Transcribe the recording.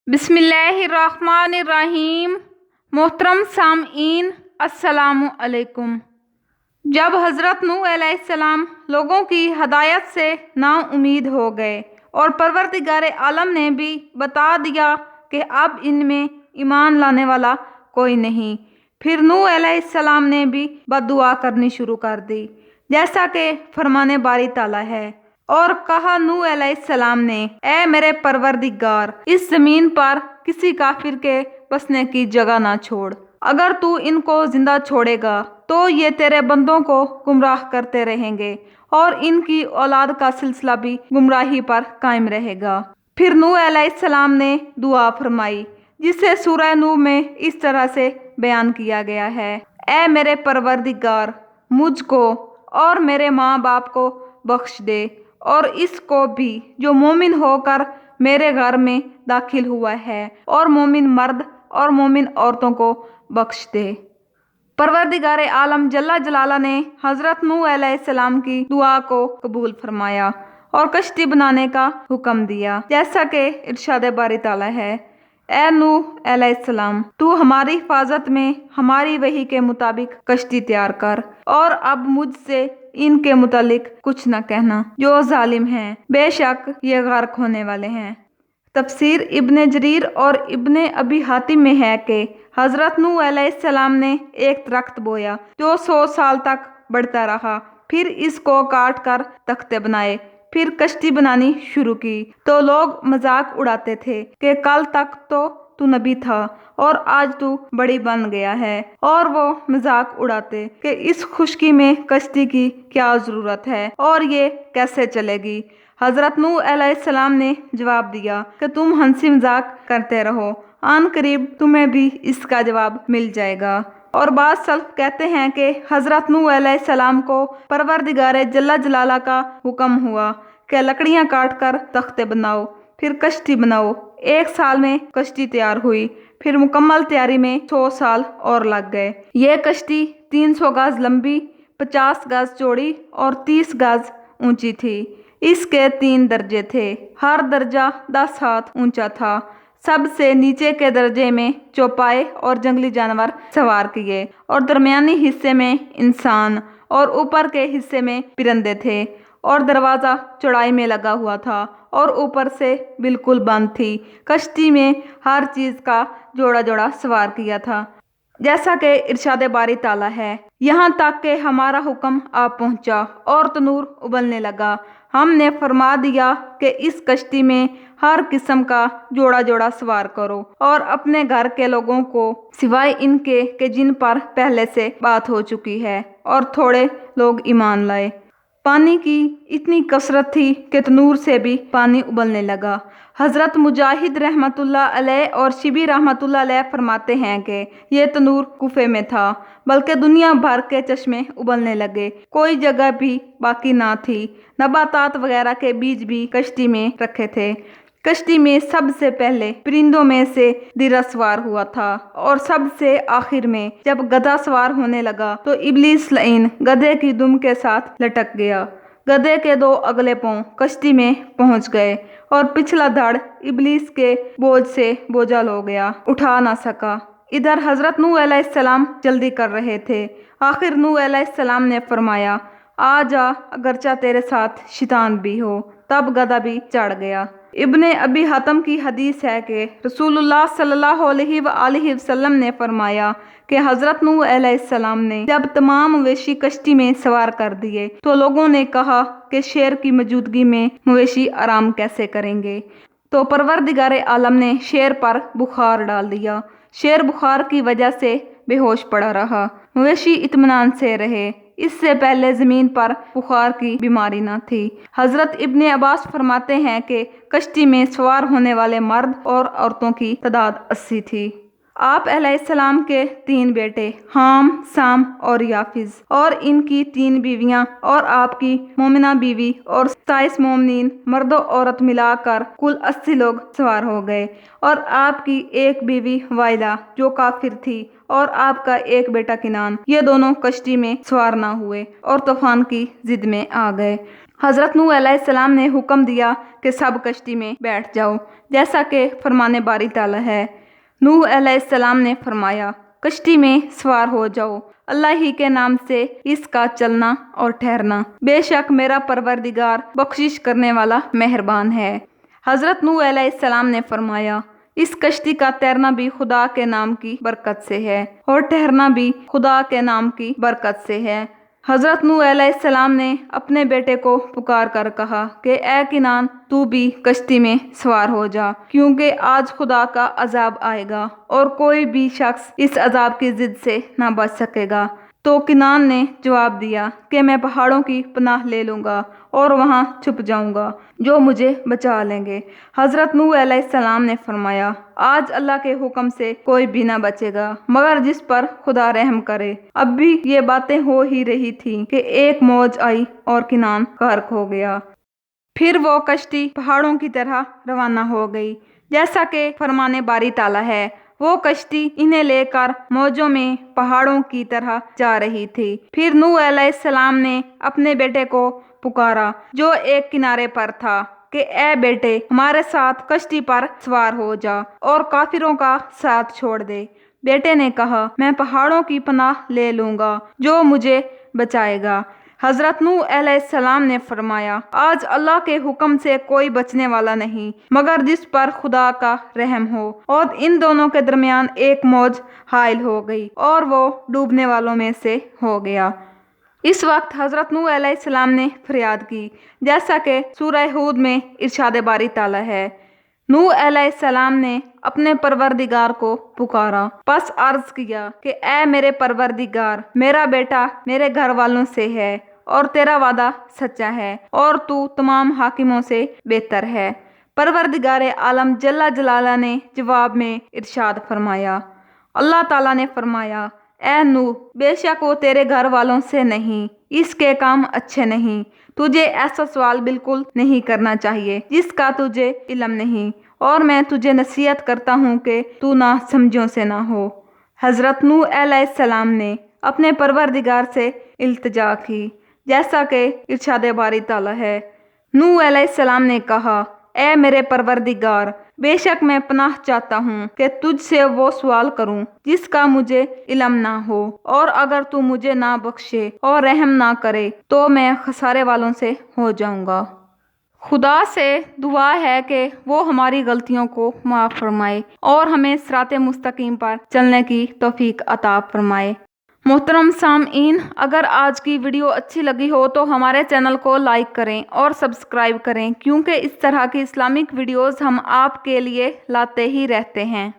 बिस्मिल्लाहिर्रहमानिर्रहीम। मोहतरम सामईन, अस्सलामु अलैकुम। जब हज़रत नूह अलैहिस्सलाम लोगों की हदायत से नाउम्मीद हो गए और परवरदिगार आलम ने भी बता दिया कि अब इनमें ईमान लाने वाला कोई नहीं, फिर नूह अलैहिस्सलाम ने भी बद्दुआ करनी शुरू कर दी, जैसा कि फरमाने बारी ताला है। और कहा नूह अलैहिस्सलाम ने, ए मेरे परवरदिगार, इस जमीन पर किसी काफिर के बसने की जगह ना छोड़। अगर तू इनको जिंदा छोड़ेगा तो ये तेरे बंदों को गुमराह करते रहेंगे और इनकी औलाद का सिलसिला भी गुमराही पर कायम रहेगा। फिर नूह अलैहिस्सलाम ने दुआ फरमाई, जिसे सूरह नूह में इस तरह से बयान किया गया है, ए मेरे परवरदिगार, मुझको और मेरे माँ बाप को बख्श दे और इसको भी जो मोमिन होकर मेरे घर में दाखिल हुआ है, और मोमिन मर्द और मोमिन औरतों को बख्श दे। परवरदिगार आलम जल्ला जलाला ने हज़रत नूह अलैहिस्सलाम की दुआ को कबूल फरमाया और कश्ती बनाने का हुक्म दिया, जैसा कि इरशाद बारी ताला है, ए नूह अलैहिस्सलाम, तू हमारी हिफाजत में हमारी वही के मुताबिक कश्ती तैयार कर और अब मुझसे इनके मुतालिक कुछ न कहना, जो जालिम हैं, बेशक ये गर्क होने वाले हैं। तफसीर इब्ने जरीर और इब्ने अबी हातिम में है कि हज़रत नूह अलैहिस्सलाम ने एक दरख्त बोया जो 100 साल तक बढ़ता रहा, फिर इसको काट कर तख्ते बनाए, फिर कश्ती बनानी शुरू की तो लोग मजाक उड़ाते थे कि कल तक तो तू नबी था और आज तू बड़ी बन गया है, और वो मजाक उड़ाते कि इस खुशकी में कश्ती की क्या ज़रूरत है और ये कैसे चलेगी। हज़रत नूह अलैहिस्सलाम ने जवाब दिया कि तुम हंसी मजाक करते रहो, आन करीब तुम्हें भी इसका जवाब मिल जाएगा। और बाद सल्फ कहते हैं कि हज़रत नूह अलैहिस्सलाम को परवरदिगार जल्ला जलाला का हुक्म हुआ कि लकड़ियाँ काट कर तख्ते बनाओ, फिर कश्ती बनाओ। 1 साल में कश्ती तैयार हुई, फिर मुकम्मल तैयारी में 100 साल और लग गए। ये कश्ती 300 गज लंबी, 50 गज चौड़ी और 30 गज ऊंची थी। इसके 3 दर्जे थे, हर दर्जा 10 हाथ ऊंचा था। सबसे नीचे के दर्जे में चौपाए और जंगली जानवर सवार किए, और दरमियानी हिस्से में इंसान, और ऊपर के हिस्से में परिंदे थे, और दरवाज़ा चौड़ाई में लगा हुआ था और ऊपर से बिल्कुल बंद थी। कश्ती में हर चीज़ का जोड़ा जोड़ा सवार किया था, जैसा कि इरशाद बारी ताला है, यहाँ तक कि हमारा हुक्म आ पहुँचा और तनूर उबलने लगा। हमने फरमा दिया कि इस कश्ती में हर किस्म का जोड़ा जोड़ा सवार करो और अपने घर के लोगों को, सिवाय इनके कि जिन पर पहले से बात हो चुकी है, और थोड़े लोग ईमान लाए। पानी की इतनी कसरत थी कि तनूर से भी पानी उबलने लगा। हज़रत मुजाहिद रहमतुल्लाह अलैह और शिबी रहमतुल्लाह अलैह फरमाते हैं कि ये तनूर कुफे में था, बल्कि दुनिया भर के चश्मे उबलने लगे, कोई जगह भी बाकी ना थी। नबातात वगैरह के बीज भी कश्ती में रखे थे। कश्ती में सबसे पहले परिंदों में से दिरा सवार हुआ था, और सबसे आखिर में जब गधा सवार होने लगा तो इब्लीस लईन गधे की दुम के साथ लटक गया। गधे के 2 अगले पांव कश्ती में पहुंच गए और पिछला धड़ इब्लीस के बोझ से बोझल हो गया, उठा ना सका। इधर हज़रत नूह अलैहिस्सलाम जल्दी कर रहे थे। आखिर नूह अलैहिस्सलाम ने फरमाया, आ जा, अगरचा तेरे साथ शैतान भी हो। तब गधा भी चढ़ गया। इब्ने अबी हातिम की हदीस है कि रसूलुल्लाह सल्लल्लाहु अलैहि वसल्लम ने फरमाया कि हज़रत नूह अलैहिस्सलाम ने जब तमाम मवेशी कश्ती में सवार कर दिए तो लोगों ने कहा कि शेर की मौजूदगी में मवेशी आराम कैसे करेंगे। तो परवरदिगार आलम ने शेर पर बुखार डाल दिया। शेर बुखार की वजह से बेहोश पड़ा रहा, मवेशी इत्मीनान से रहे। इससे पहले ज़मीन पर बुखार की बीमारी न थी। हज़रत इब्ने अब्बास फरमाते हैं कि कश्ती में सवार होने वाले मर्द और औरतों की तादाद 80 थी। आप अलैहिस्सलाम के 3 बेटे हाम, साम और याफिज, और इनकी 3 बीवियां और आपकी मोमिना बीवी और 27 मोमिनीन मर्दो औरत मिलाकर कुल 80 लोग सवार हो गए, और आपकी एक बीवी वाइला जो काफिर थी और आपका एक बेटा किनान, ये दोनों कश्ती में सवार ना हुए और तूफान की जिद में आ गए। हज़रत नूह अलैहिस्सलाम ने हुक्म दिया कि सब कश्ती में बैठ जाओ, जैसा कि फरमाने बारी ताला है। नूह अलैहिस्सलाम ने फरमाया, कश्ती में सवार हो जाओ, अल्लाह ही के नाम से इसका चलना और ठहरना, बेशक मेरा परवरदिगार बख्शिश करने वाला मेहरबान है। हज़रत नूह अलैहिस्सलाम ने फरमाया, इस कश्ती का तैरना भी खुदा के नाम की बरकत से है और ठहरना भी खुदा के नाम की बरकत से है। हज़रत नूह अलैहिस्सलाम ने अपने बेटे को पुकार कर कहा कि ए किनान, तू भी कश्ती में सवार हो जा, क्योंकि आज खुदा का अजाब आएगा और कोई भी शख्स इस अजाब की जिद से ना बच सकेगा। तो किनान ने जवाब दिया कि मैं पहाड़ों की पनाह ले लूँगा और वहाँ छुप जाऊँगा, जो मुझे बचा लेंगे। हज़रत नूह अलैहिस्सलाम ने फरमाया, आज अल्लाह के हुक्म से कोई भी ना बचेगा मगर जिस पर खुदा रहम करे। अब भी ये बातें हो ही रही थी कि एक मौज आई और किनान गर्क हो गया। फिर वो कश्ती पहाड़ों की तरह रवाना हो गई, जैसा कि फरमाने बारी ताला है। वो कश्ती इन्हें लेकर मौजों में पहाड़ों की तरह जा रही थी। फिर नूह अलैहिस्सलाम ने अपने बेटे को पुकारा, जो एक किनारे पर था, कि ए बेटे, हमारे साथ कश्ती पर सवार हो जा और काफिरों का साथ छोड़ दे। बेटे ने कहा, मैं पहाड़ों की पनाह ले लूँगा, जो मुझे बचाएगा। हज़रत नूह अलैहिस्सलाम ने फरमाया, आज अल्लाह के हुक्म से कोई बचने वाला नहीं मगर जिस पर खुदा का रहम हो। और इन दोनों के दरमियान एक मौज हाइल हो गई और वो डूबने वालों में से हो गया। इस वक्त हज़रत नूह अलैहिस्सलाम ने फरियाद की, जैसा कि सूरह हूद में इरशाद बारी ताला है। नूह अलैहिस्सलाम ने अपने परवरदिगार को पुकारा, बस अर्ज किया कि ए मेरे परवरदिगार, मेरा बेटा मेरे घर वालों से है और तेरा वादा सच्चा है और तू तमाम हाकिमों से बेहतर है। परवरदिगार आलम जल्ला जलाला ने जवाब में इरशाद फरमाया, अल्लाह ताला ने फरमाया, ए नूह, बेशक वो तेरे घर वालों से नहीं, इसके काम अच्छे नहीं। तुझे ऐसा सवाल बिल्कुल नहीं करना चाहिए जिसका तुझे इल्म नहीं, और मैं तुझे नसीहत करता हूँ कि तू ना समझों से ना हो। हज़रत नूह अलैहिस्सलाम ने अपने परवरदिगार से इल्तिजा की, जैसा कि इरशाद बारी ताला है। नूह अलैहिस्सलाम ने कहा, ए मेरे परवरदिगार, बेशक मैं पनाह चाहता हूँ कि तुझसे वो सवाल करूँ जिसका मुझे इल्म ना हो, और अगर तू मुझे ना बख्शे और रहम ना करे तो मैं खसारे वालों से हो जाऊँगा। खुदा से दुआ है कि वो हमारी गलतियों को माफ़ फरमाए और हमें सिराते मुस्तकीम पर चलने की तौफीक अता फरमाए। मोहतरम सामईन, अगर आज की वीडियो अच्छी लगी हो तो हमारे चैनल को लाइक करें और सब्सक्राइब करें, क्योंकि इस तरह की इस्लामिक वीडियोस हम आपके लिए लाते ही रहते हैं।